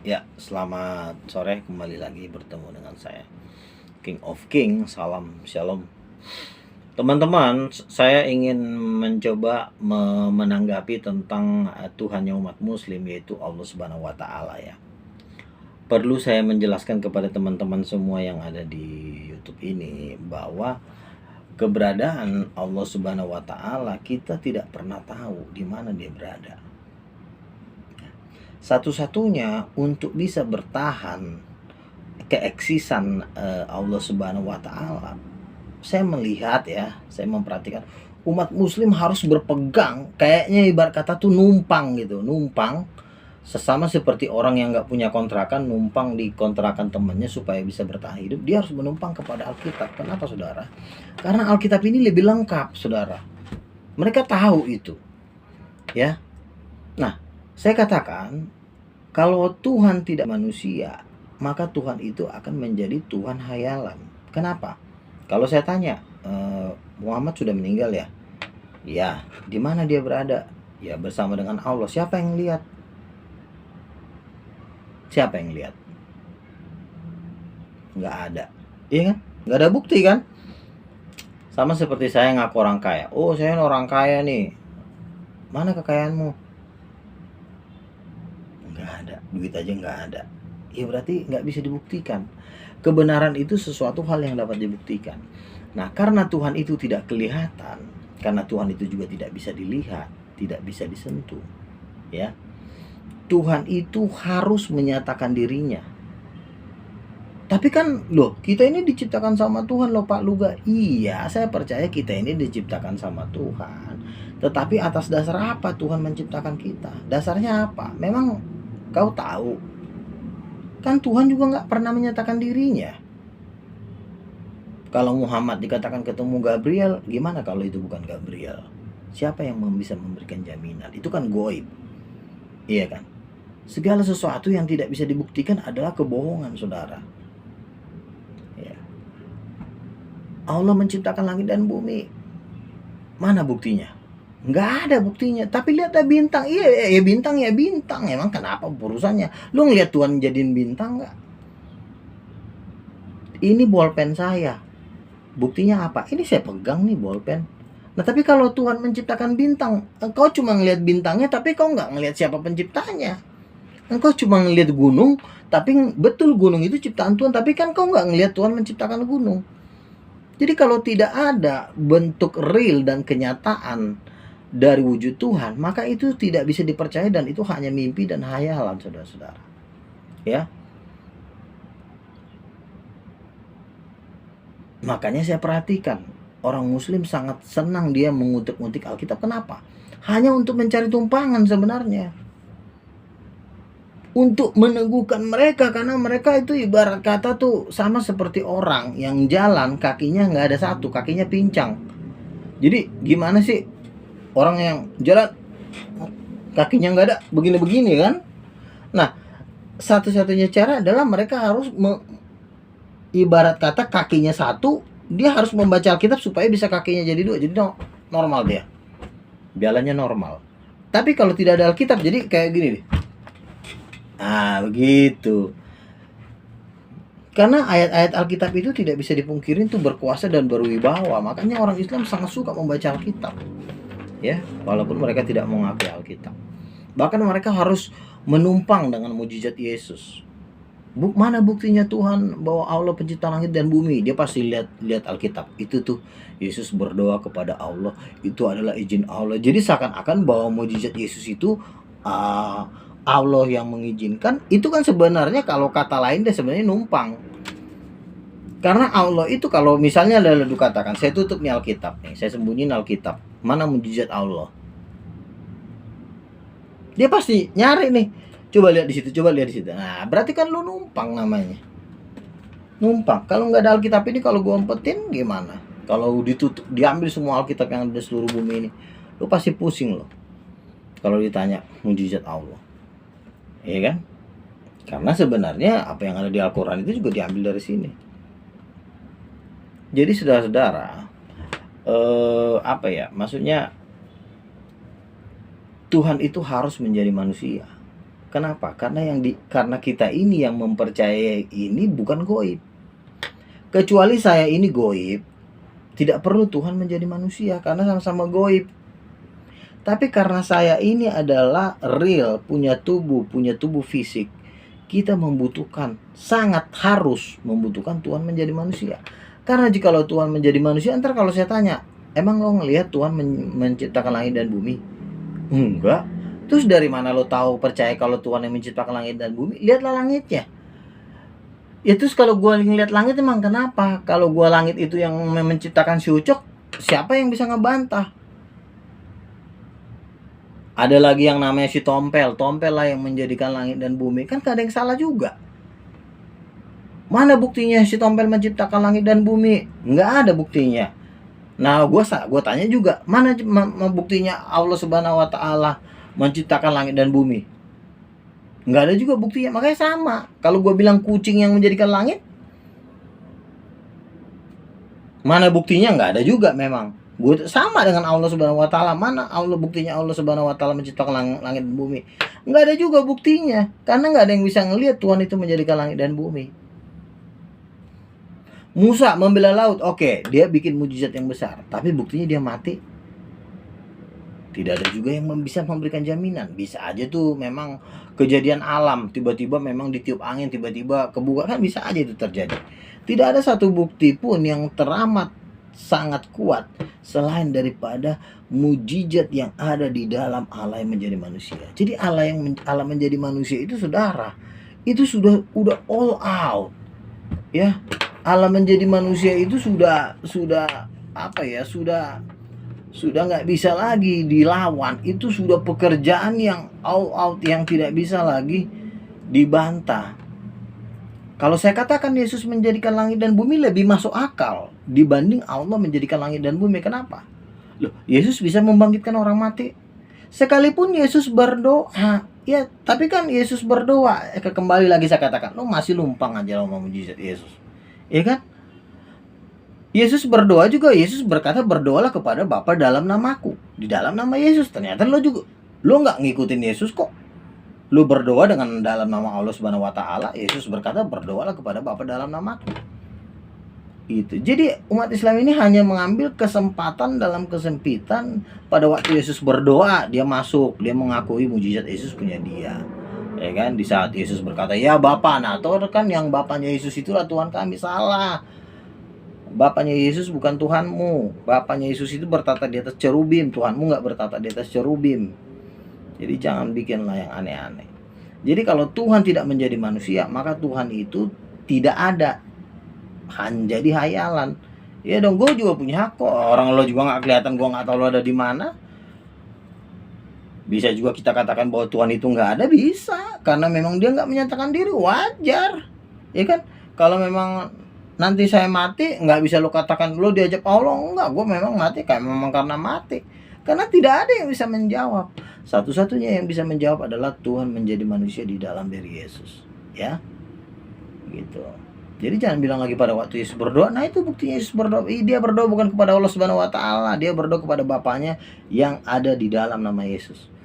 Ya, selamat sore, kembali lagi bertemu dengan saya, King of King. Salam Shalom. Teman-teman, saya ingin mencoba menanggapi tentang Tuhannya umat muslim, yaitu Allah Subhanahu wa taala ya. Perlu saya menjelaskan kepada teman-teman semua yang ada di YouTube ini bahwa keberadaan Allah Subhanahu wa taala kita tidak pernah tahu di mana dia berada. Satu-satunya untuk bisa bertahan keeksisan Allah Subhanahu wa taala, saya melihat ya, saya memperhatikan umat muslim harus berpegang, kayaknya ibarat kata tuh numpang gitu, numpang sesama seperti orang yang nggak punya kontrakan numpang di kontrakan temannya supaya bisa bertahan hidup. Dia harus menumpang kepada Alkitab. Kenapa saudara? Karena Alkitab ini lebih lengkap saudara. Mereka tahu itu ya. Nah, saya katakan kalau Tuhan tidak manusia, maka Tuhan itu akan menjadi Tuhan hayalan. Kenapa? Kalau saya tanya, Muhammad sudah meninggal ya? Ya, di mana dia berada? Ya, bersama dengan Allah. Siapa yang lihat? Siapa yang lihat? Nggak ada. Iya kan? Nggak ada bukti kan? Sama seperti saya ngaku orang kaya. Oh, saya orang kaya nih. Mana kekayaanmu? Nggak ada. Duit aja nggak ada. Ya berarti nggak bisa dibuktikan. Kebenaran itu sesuatu hal yang dapat dibuktikan. Nah, karena Tuhan itu tidak kelihatan, karena Tuhan itu juga tidak bisa dilihat, tidak bisa disentuh, ya. Tuhan itu harus menyatakan dirinya. Tapi kan loh, kita ini diciptakan sama Tuhan loh Pak Luga. Iya, saya percaya kita ini diciptakan sama Tuhan. Tetapi atas dasar apa Tuhan menciptakan kita? Dasarnya apa? Memang kau tahu? Kan Tuhan juga nggak pernah menyatakan dirinya. Kalau Muhammad dikatakan ketemu Gabriel, gimana kalau itu bukan Gabriel? Siapa yang bisa memberikan jaminan? Itu kan goib. Iya kan? Segala sesuatu yang tidak bisa dibuktikan adalah kebohongan, saudara. Ya. Allah menciptakan langit dan bumi. Mana buktinya? Nggak ada buktinya. Tapi lihat ada bintang. Iya, ya bintang ya bintang. Emang kenapa urusannya? Lu ngeliat Tuhan jadiin bintang nggak? Ini bolpen saya. Buktinya apa? Ini saya pegang nih bolpen. Nah, tapi kalau Tuhan menciptakan bintang, engkau cuma ngelihat bintangnya, tapi kau nggak ngelihat siapa penciptanya. Engkau cuma ngelihat gunung, tapi betul gunung itu ciptaan Tuhan, tapi kan kau nggak ngelihat Tuhan menciptakan gunung. Jadi kalau tidak ada bentuk real dan kenyataan dari wujud Tuhan, maka itu tidak bisa dipercaya dan itu hanya mimpi dan hayalan, saudara-saudara. Ya. Makanya saya perhatikan, orang muslim sangat senang dia mengutik-utik Alkitab. Kenapa? Hanya untuk mencari tumpangan sebenarnya. Untuk meneguhkan mereka, karena mereka itu ibarat kata tuh sama seperti orang yang jalan kakinya nggak ada satu, kakinya pincang. Jadi gimana sih orang yang jalan kakinya nggak ada begini-begini kan? Nah, satu-satunya cara adalah mereka harus ibarat kata kakinya satu, dia harus membaca Alkitab supaya bisa kakinya jadi dua, jadi normal dia, jalannya normal. Tapi kalau tidak ada Alkitab, jadi kayak gini deh. Begitu. Karena ayat-ayat Alkitab itu tidak bisa dipungkiri itu berkuasa dan berwibawa. Makanya orang Islam sangat suka membaca Alkitab. Ya, walaupun mereka tidak mengakui Alkitab. Bahkan mereka harus menumpang dengan mujizat Yesus. Mana buktinya Tuhan bahwa Allah pencipta langit dan bumi? Dia pasti lihat Alkitab. Itu tuh Yesus berdoa kepada Allah, itu adalah izin Allah. Jadi seakan-akan bahwa mujizat Yesus itu Allah yang mengizinkan. Itu kan sebenarnya kalau kata lain dia sebenarnya numpang. Karena Allah itu kalau misalnya lalu katakan, saya tutup nih Alkitab nih, saya sembunyiin Alkitab. Mana mujizat Allah? Dia pasti nyari nih. Coba lihat di situ, coba lihat di situ. Nah, berarti kan lu numpang namanya. Numpang. Kalau nggak ada Alkitab ini, kalau gue umpetin gimana? Kalau ditutup, diambil semua Alkitab yang ada di seluruh bumi ini, lu pasti pusing loh. Kalau ditanya mujizat Allah, iya kan? Karena sebenarnya apa yang ada di Al-Quran itu juga diambil dari sini. Jadi saudara-saudara, apa ya? Maksudnya Tuhan itu harus menjadi manusia. Kenapa? Karena kita ini yang mempercayai ini bukan goib. Kecuali saya ini goib, tidak perlu Tuhan menjadi manusia karena sama-sama goib. Tapi karena saya ini adalah real, punya tubuh fisik, kita membutuhkan, sangat harus membutuhkan Tuhan menjadi manusia. Karena jikalau Tuhan menjadi manusia, ntar kalau saya tanya, emang lo ngelihat Tuhan menciptakan langit dan bumi? Enggak. Terus dari mana lo tahu percaya kalau Tuhan yang menciptakan langit dan bumi? Lihatlah langitnya. Ya terus kalau gue ngeliat langit emang kenapa? Kalau gue langit itu yang menciptakan si Ucok, siapa yang bisa ngebantah? Ada lagi yang namanya si Tompel lah yang menjadikan langit dan bumi. Kan gak ada yang salah juga. Mana buktinya si Tompel menciptakan langit dan bumi? Nggak ada buktinya. Nah, gue tanya juga, mana buktinya Allah Subhanahu wa taala menciptakan langit dan bumi? Nggak ada juga buktinya. Makanya sama. Kalau gue bilang kucing yang menjadikan langit, mana buktinya? Nggak ada juga memang. Gue sama dengan Allah Subhanahu wa taala. Mana buktinya Allah Subhanahu wa taala menciptakan langit dan bumi? Nggak ada juga buktinya. Karena nggak ada yang bisa ngelihat Tuhan itu menjadikan langit dan bumi. Musa membela laut, oke, dia bikin mujizat yang besar, tapi buktinya dia mati. Tidak ada juga yang bisa memberikan jaminan. Bisa aja tuh memang kejadian alam, tiba-tiba memang ditiup angin, tiba-tiba kebuka, kan bisa aja itu terjadi. Tidak ada satu bukti pun yang teramat sangat kuat selain daripada mujizat yang ada di dalam Allah yang menjadi manusia. Jadi Allah menjadi manusia itu, saudara, itu udah all out, ya. Allah menjadi manusia itu sudah apa ya, sudah nggak bisa lagi dilawan. Itu sudah pekerjaan yang all out, yang tidak bisa lagi dibantah. Kalau saya katakan Yesus menjadikan langit dan bumi lebih masuk akal dibanding Allah menjadikan langit dan bumi. Kenapa? Loh, Yesus bisa membangkitkan orang mati. Sekalipun Yesus berdoa, ya, tapi kan Yesus berdoa, kembali lagi saya katakan, lo masih lumpang aja lo mau mujizat Yesus. Ya kan? Yesus berdoa juga, Yesus berkata berdoalah kepada Bapa dalam namaku, di dalam nama Yesus. Ternyata lo nggak ngikutin Yesus kok. Lo berdoa dengan dalam nama Allah Subhanahu wa taala. Yesus berkata berdoalah kepada Bapa dalam namaku. Itu. Jadi umat Islam ini hanya mengambil kesempatan dalam kesempitan. Pada waktu Yesus berdoa, dia masuk, dia mengakui mujizat Yesus punya dia. Ya kan, di saat Yesus berkata ya Bapa, nah atau kan yang Bapaknya Yesus itulah Tuhan kami. Salah. Bapaknya Yesus bukan Tuhanmu. Bapaknya Yesus itu bertata di atas cherubim. Tuhanmu nggak bertata di atas cherubim. Jadi jangan bikinlah yang aneh-aneh. Jadi kalau Tuhan tidak menjadi manusia, maka Tuhan itu tidak ada, hanya jadi hayalan. Ya dong, gue juga punya hak kok. Orang lo juga nggak kelihatan, gue nggak tahu lo ada di mana. Bisa juga kita katakan bahwa Tuhan itu nggak ada, bisa, karena memang dia nggak menyatakan diri, wajar, ya kan? Kalau memang nanti saya mati, nggak bisa lo katakan lo diajak Allah, enggak, gue memang mati kayak memang karena mati, karena tidak ada yang bisa menjawab. Satu-satunya yang bisa menjawab adalah Tuhan menjadi manusia di dalam diri Yesus, ya, gitu. Jadi jangan bilang lagi pada waktu Yesus berdoa, nah itu buktinya Yesus berdoa. Dia berdoa bukan kepada Allah Subhanahu wa taala, dia berdoa kepada Bapaknya yang ada di dalam nama Yesus.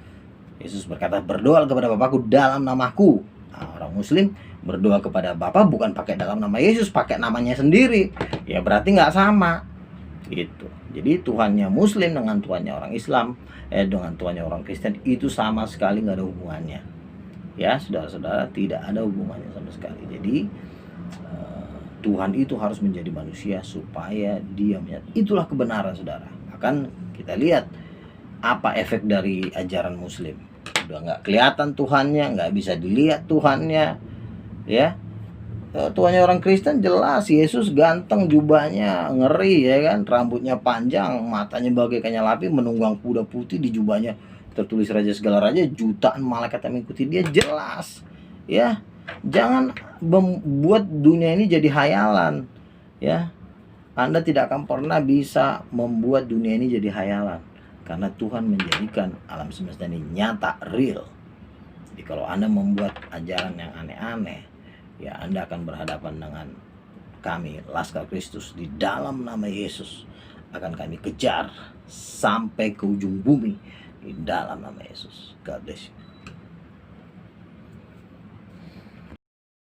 Yesus berkata berdoa kepada Bapakku dalam namaku. Nah, orang Muslim berdoa kepada Bapa bukan pakai dalam nama Yesus, pakai namanya sendiri. Ya berarti nggak sama. Gitu. Jadi Tuhannya Muslim dengan Tuhannya orang Islam, dengan Tuhannya orang Kristen itu sama sekali nggak ada hubungannya. Ya, saudara-saudara, tidak ada hubungannya sama sekali. Jadi Tuhan itu harus menjadi manusia supaya dia itulah kebenaran, saudara. Akan kita lihat apa efek dari ajaran Muslim. Udah nggak kelihatan Tuhannya, nggak bisa dilihat Tuhannya, ya. Tuhannya orang Kristen jelas, Yesus ganteng, jubahnya ngeri, ya kan, rambutnya panjang, matanya bagaikan api, menunggang kuda putih, di jubahnya tertulis raja segala raja, jutaan malaikat yang mengikuti dia, jelas, ya. Jangan membuat dunia ini jadi hayalan, ya. Anda tidak akan pernah bisa membuat dunia ini jadi hayalan. Karena Tuhan menjadikan alam semesta ini nyata, real. Jadi kalau Anda membuat ajaran yang aneh-aneh, ya Anda akan berhadapan dengan kami, Laskar Kristus, di dalam nama Yesus. Akan kami kejar sampai ke ujung bumi di dalam nama Yesus. God bless you.